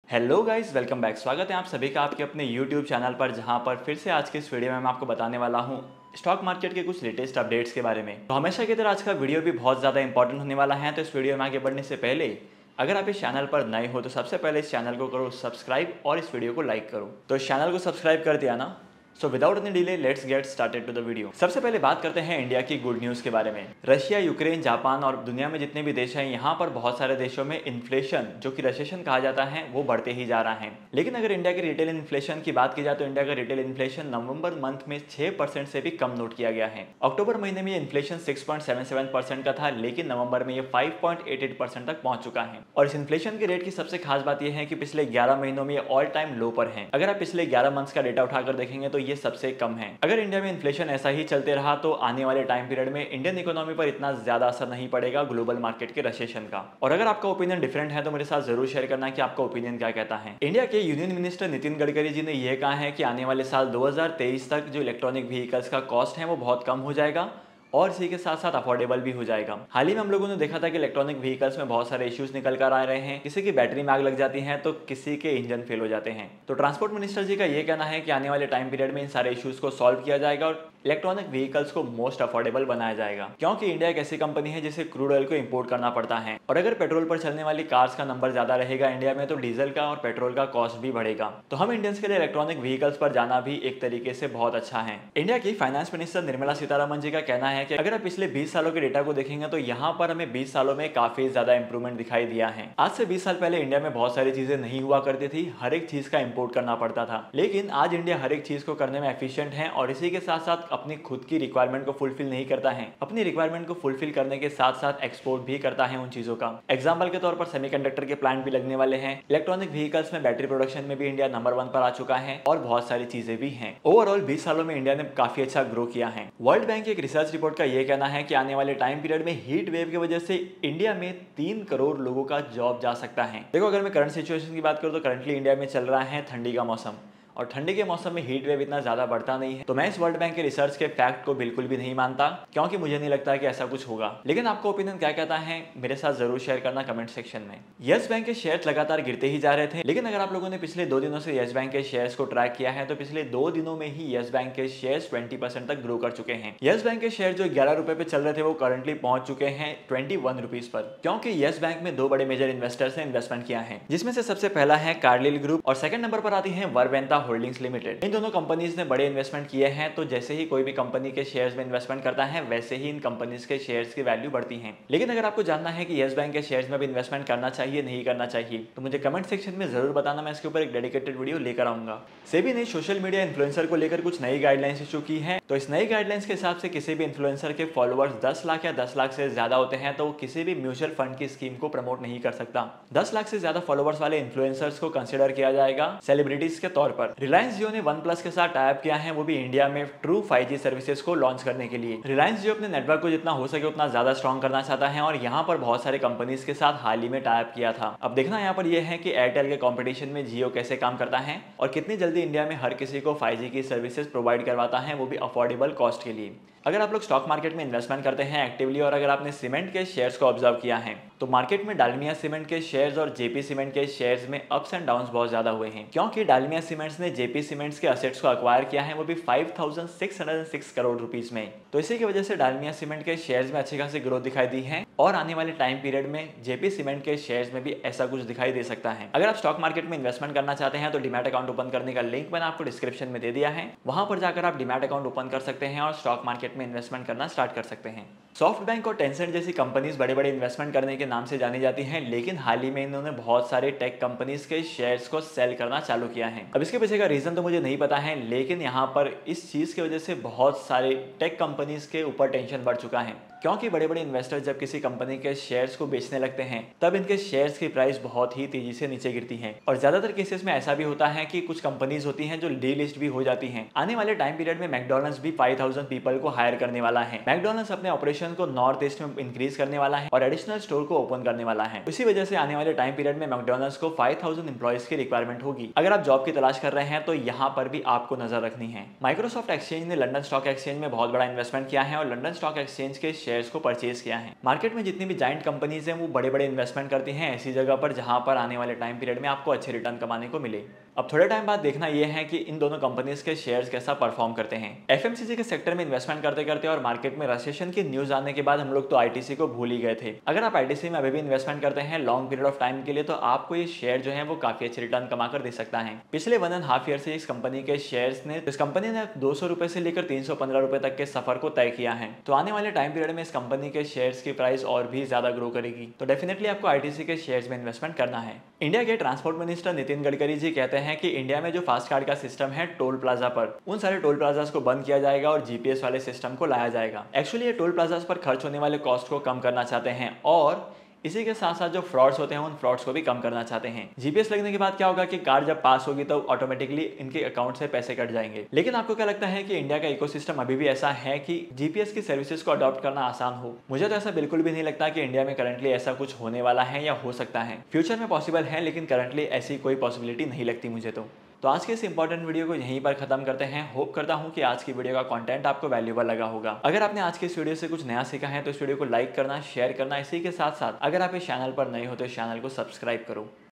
Hello guys, welcome back. स्वागत है आप सभी का आपके अपने यूट्यूब चैनल पर, जहां पर फिर से आज के इस वीडियो में मैं आपको बताने वाला हूं स्टॉक मार्केट के कुछ लेटेस्ट अपडेट्स के बारे में। तो हमेशा की तरह आज का वीडियो भी बहुत ज़्यादा इंपॉर्टेंट होने वाला है। तो इस वीडियो में आगे बढ़ने से पहले अगर आप इस चैनल पर नए हो तो सबसे पहले इस चैनल को करो सब्सक्राइब और इस वीडियो को लाइक करो। तो इस चैनल को सब्सक्राइब कर दिया ना? So without any delay let's get started to the video. सबसे पहले बात करते हैं इंडिया की गुड न्यूज़ के बारे में। रशिया, यूक्रेन, जापान और दुनिया में जितने भी देश हैं, यहाँ पर बहुत सारे देशों में इन्फ्लेशन, जो कि रिसेशन कहा जाता है, वो बढ़ते ही जा रहा है। लेकिन अगर इंडिया के रिटेल इन्फ्लेशन की बात की जाए तो इंडिया का रिटेल इन्फ्लेशन नवंबर मंथ में 6% से भी कम नोट किया गया है। अक्टूबर महीने में ये इन्फ्लेशन 6.77% का था, लेकिन नवंबर में ये 5.88% तक पहुंच चुका है। और इस इन्फ्लेशन के रेट की सबसे खास बात यह है कि पिछले 11 महीनों में ये ऑल टाइम लो पर है। अगर आप पिछले 11 मंथ्स का डेटा उठाकर देखेंगे तो ये सबसे कम है। अगर इंडिया में इन्फ्लेशन ऐसा ही चलते रहा तो आने वाले टाइम पीरियड में इंडियन इकोनॉमी पर इतना ज्यादा असर नहीं पड़ेगा ग्लोबल मार्केट के रिसेशन का। और अगर आपका ओपिनियन डिफरेंट है तो मेरे साथ जरूर शेयर करना कि आपका ओपिनियन क्या कहता है। इंडिया के यूनियन मिनिस्टर नितिन गडकरी जी ने यह कहा है कि आने वाले साल 2023 तक जो इलेक्ट्रॉनिक व्हीकल्स का कॉस्ट है वो बहुत कम हो जाएगा और इसी के साथ साथ अफोर्डेबल भी हो जाएगा। हाल ही में हम लोगों ने देखा था कि इलेक्ट्रॉनिक व्हीकल्स में बहुत सारे इश्यूज निकल कर आ रहे हैं। किसी की बैटरी में आग लग जाती है तो किसी के इंजन फेल हो जाते हैं। तो ट्रांसपोर्ट मिनिस्टर जी का ये कहना है कि आने वाले टाइम पीरियड में इन सारे इश्यूज को सॉल्व किया जाएगा और इलेक्ट्रॉनिक व्हीकल्स को मोस्ट अफोर्डेबल बनाया जाएगा, क्योंकि इंडिया एक ऐसी कंपनी है जिसे क्रूड ऑयल को इंपोर्ट करना पड़ता है। और अगर पेट्रोल पर चलने वाली कार्स का नंबर ज्यादा रहेगा इंडिया में तो डीजल का और पेट्रोल का कॉस्ट भी बढ़ेगा। तो हम इंडियंस के लिए इलेक्ट्रॉनिक व्हीकल्स पर जाना भी एक तरीके से बहुत अच्छा है। इंडिया की फाइनेंस मिनिस्टर निर्मला सीतारमण जी का कहना है कि अगर आप पिछले 20 सालों के डेटा को देखेंगे तो यहाँ पर हमें 20 सालों में काफी ज्यादा इंप्रूवमेंट दिखाई दिया है। आज से 20 साल पहले इंडिया में बहुत सारी चीजें नहीं हुआ करती थी, हर एक चीज का इंपोर्ट करना पड़ता था। लेकिन आज इंडिया हर एक चीज को करने में एफिशिएंट है और इसी के साथ साथ अपनी खुद की रिक्वायरमेंट को फुलफिल नहीं करता है, अपनी रिक्वायरमेंट को फुलफिल करने के साथ साथ एक्सपोर्ट भी करता है उन चीजों का। एग्जाम्पल के तौर पर सेमीकंडक्टर के प्लांट भी लगने वाले हैं, इलेक्ट्रॉनिक व्हीकल्स में बैटरी प्रोडक्शन में भी इंडिया नंबर 1 पर आ चुका है और बहुत सारी चीजें भी हैं। ओवरऑल 20 सालों में इंडिया ने काफी अच्छा ग्रो किया है। वर्ल्ड बैंक की एक रिसर्च रिपोर्ट का यह कहना है कि आने वाले टाइम पीरियड में हीट वेव की वजह से इंडिया में 3 करोड़ लोगों का जॉब जा सकता है। देखो, अगर मैं करंट सिचुएशन की बात करूं तो करंटली इंडिया में चल रहा है ठंडी का मौसम और ठंडी के मौसम में हीट वेव इतना ज्यादा बढ़ता नहीं है। तो मैं इस वर्ल्ड बैंक के रिसर्च के फैक्ट को बिल्कुल भी नहीं मानता, क्योंकि मुझे नहीं लगता कि ऐसा कुछ होगा। लेकिन आपका ओपिनियन क्या कहता है मेरे साथ जरूर शेयर करना कमेंट सेक्शन में। यस बैंक के शेयर्स लगातार गिरते ही जा रहे थे, लेकिन अगर आप लोगों ने पिछले 2 दिनों से यस बैंक के शेयर्स को ट्रैक किया है तो पिछले 2 दिनों में ही यस बैंक के शेयर्स 20% तक ग्रो कर चुके हैं। यस बैंक के शेयर जो 11 रुपए पे चल रहे थे वो करंटली पहुंच चुके हैं 21 रुपीज पर, क्योंकि यस बैंक में 2 बड़े मेजर इन्वेस्टर्स ने इन्वेस्टमेंट किया है, जिसमें से सबसे पहला है कार्लिल ग्रुप और सेकंड नंबर पर आती है वर्वेंता होल्डिंग्स लिमिटेड। इन दोनों कंपनीज ने बड़े इन्वेस्टमेंट किए हैं, तो जैसे ही कोई भी कंपनी के शेयर्स में इन्वेस्टमेंट करता है वैसे ही इन कंपनीज के शेयर्स की वैल्यू बढ़ती है। लेकिन अगर आपको जानना है कि यस बैंक के शेयर्स में भी इन्वेस्टमेंट करना चाहिए नहीं करना चाहिए तो मुझे कमेंट सेक्शन में जरूर बताना, मैं इसके ऊपर एक डेडिकेटेड वीडियो लेकर आऊंगा। सेबी ने सोशल मीडिया इन्फ्लुएंसर को लेकर कुछ नई गाइडलाइंस इशू की है। तो इस नई गाइडलाइंस के हिसाब से किसी भी इन्फ्लुएंसर के फॉलोअर्स 10 लाख या 10 लाख से ज्यादा होते हैं तो वो किसी भी म्यूचुअल फंड की स्कीम को प्रमोट नहीं कर सकता। 10 लाख से ज्यादा फॉलोअर्स वाले इन्फ्लुएंसर्स को कंसिडर किया जाएगा सेलिब्रिटीज के तौर पर। रिलायंस जियो ने वन प्लस के साथ टाई अप किया है, वो भी इंडिया में ट्रू 5G सर्विसेज को लॉन्च करने के लिए। रिलायंस जियो अपने नेटवर्क को जितना हो सके उतना ज्यादा स्ट्रॉन्ग करना चाहता है और यहाँ पर बहुत सारे कंपनीज के साथ हाल ही में टाई अप किया था। अब देखना यहाँ पर यह है कि एयरटेल के कंपटीशन में जियो कैसे काम करता है और कितनी जल्दी इंडिया में हर किसी को 5G की सर्विसेज प्रोवाइड करवाता है, वो भी अफोर्डेबल कॉस्ट के लिए। अगर आप लोग स्टॉक मार्केट में इन्वेस्टमेंट करते हैं एक्टिवली और अगर आपने सीमेंट के शेयर्स को ऑब्जर्व किया है तो मार्केट में डालमिया सीमेंट के शेयर्स और जेपी सीमेंट के शेयर्स में अप्स एंड डाउन्स बहुत ज्यादा हुए हैं, क्योंकि डालमिया सीमेंट्स ने जेपी सीमेंट्स के असेट्स को अक्वायर किया है, वो भी 5,606 करोड़ रुपीस में। तो इसी की वजह से डालमिया सीमेंट के शेयर्स में अच्छी खासी ग्रोथ दिखाई दी है और आने वाले टाइम पीरियड में जेपी सीमेंट के शेयर्स में भी ऐसा कुछ दिखाई दे सकता है। अगर आप स्टॉक मार्केट में इन्वेस्टमेंट करना चाहते हैं तो डीमैट अकाउंट ओपन करने का लिंक मैंने आपको डिस्क्रिप्शन में दे दिया है, वहां पर जाकर आप डीमैट अकाउंट ओपन कर सकते हैं और स्टॉक मार्केट में इन्वेस्टमेंट करना स्टार्ट कर सकते हैं। सॉफ्ट बैंक और टेंसेंट जैसी कंपनीज बड़े बड़े इन्वेस्टमेंट करने के नाम से जानी जाती हैं, लेकिन हाल ही में इन्होंने बहुत सारे टेक कंपनीज के शेयर्स को सेल करना चालू किया है। अब इसके पीछे का रीजन तो मुझे नहीं पता है, लेकिन यहाँ पर इस चीज की वजह से बहुत सारे टेक कंपनीज के ऊपर टेंशन बढ़ चुका है, क्योंकि बड़े बड़े इन्वेस्टर्स जब किसी कंपनी के शेयर्स को बेचने लगते हैं तब इनके शेयर्स की प्राइस बहुत ही तेजी से नीचे गिरती है और ज्यादातर केसेस में ऐसा भी होता है कि कुछ कंपनीज होती हैं जो डीलिस्ट भी हो जाती हैं। आने वाले टाइम पीरियड में मैकडॉनल्ड्स भी 5000 पीपल को हायर करने वाला है। मैकडॉनल्ड्स अपने ऑपरेशन को नॉर्थ ईस्ट में इंक्रीज करने वाला है और एडिशनल स्टोर को ओपन करने वाला है। इसी वजह से आने वाले टाइम पीरियड में मैकडॉनल्ड्स को 5000 एम्प्लॉइज की रिक्वायरमेंट होगी। अगर आप जॉब की तलाश कर रहे हैं तो यहाँ पर भी आपको नजर रखनी है। माइक्रोसॉफ्ट एक्सचेंज ने लंदन स्टॉक एक्सचेंज में बहुत बड़ा इन्वेस्टमेंट किया है और लंदन स्टॉक एक्सचेंज के शेयर्स को परचेज किया है। मार्केट में जितनी भी जाइंट कंपनीज हैं वो बड़े बड़े इन्वेस्टमेंट करती हैं ऐसी जगह पर जहां पर आने वाले टाइम पीरियड में आपको अच्छे रिटर्न कमाने को मिले। अब थोड़े टाइम बाद देखना यह है कि इन दोनों कंपनीज के शेयर्स कैसा परफॉर्म करते हैं। एफएमसीजी के सेक्टर में इन्वेस्टमेंट करते करते और मार्केट में रिसेशन की न्यूज आने के बाद हम लोग तो आईटीसी को भूल ही गए थे। अगर आप आईटीसी में अभी भी इन्वेस्टमेंट करते हैं लॉन्ग पीरियड ऑफ टाइम के लिए तो आपको ये शेयर जो है वो काफी अच्छे रिटर्न कमा कर दे सकता है। पिछले 1.5 ईयर से इस कंपनी के शेयर्स ने इस कंपनी ने 200 रुपए से लेकर 315 रुपए तक के सफर को तय किया है। तो आने वाले टाइम पीरियड में इस कंपनी के शेयर्स की प्राइस और भी ज्यादा ग्रो करेगी। तो डेफिनेटली आपको आईटीसी के शेयर्स में इन्वेस्टमेंट करना है। इंडिया के ट्रांसपोर्ट मिनिस्टर नितिन गडकरी जी कहते हैं कि इंडिया में जो फास्ट कार्ड का सिस्टम है टोल प्लाजा पर, उन सारे टोल प्लाजास को बंद किया जाएगा और जीपीएस वाले सिस्टम को लाया जाएगा। एक्चुअली ये टोल प्लाजास पर खर्च होने वाले कॉस्ट को कम करना चाहते हैं और इसी के साथ साथ जो फ्रॉड्स होते हैं उन फ्रॉड्स को भी कम करना चाहते हैं। जीपीएस लगने के बाद क्या होगा कि कार जब पास होगी तो ऑटोमेटिकली इनके अकाउंट से पैसे कट जाएंगे। लेकिन आपको क्या लगता है कि इंडिया का इकोसिस्टम अभी भी ऐसा है कि जीपीएस की सर्विसेज को अडॉप्ट करना आसान हो? मुझे तो ऐसा बिल्कुल भी नहीं लगता कि इंडिया में करंटली ऐसा कुछ होने वाला है या हो सकता है। फ्यूचर में पॉसिबल है लेकिन करंटली ऐसी कोई पॉसिबिलिटी नहीं लगती मुझे। तो आज के इस इंपॉर्टेंट वीडियो को यहीं पर खत्म करते हैं। होप करता हूं कि आज की वीडियो का कंटेंट आपको वैल्यूएबल लगा होगा। अगर आपने आज के इस वीडियो से कुछ नया सीखा है तो इस वीडियो को लाइक करना, शेयर करना, इसी के साथ साथ अगर आप इस चैनल पर नए हो तो इस चैनल को सब्सक्राइब करो।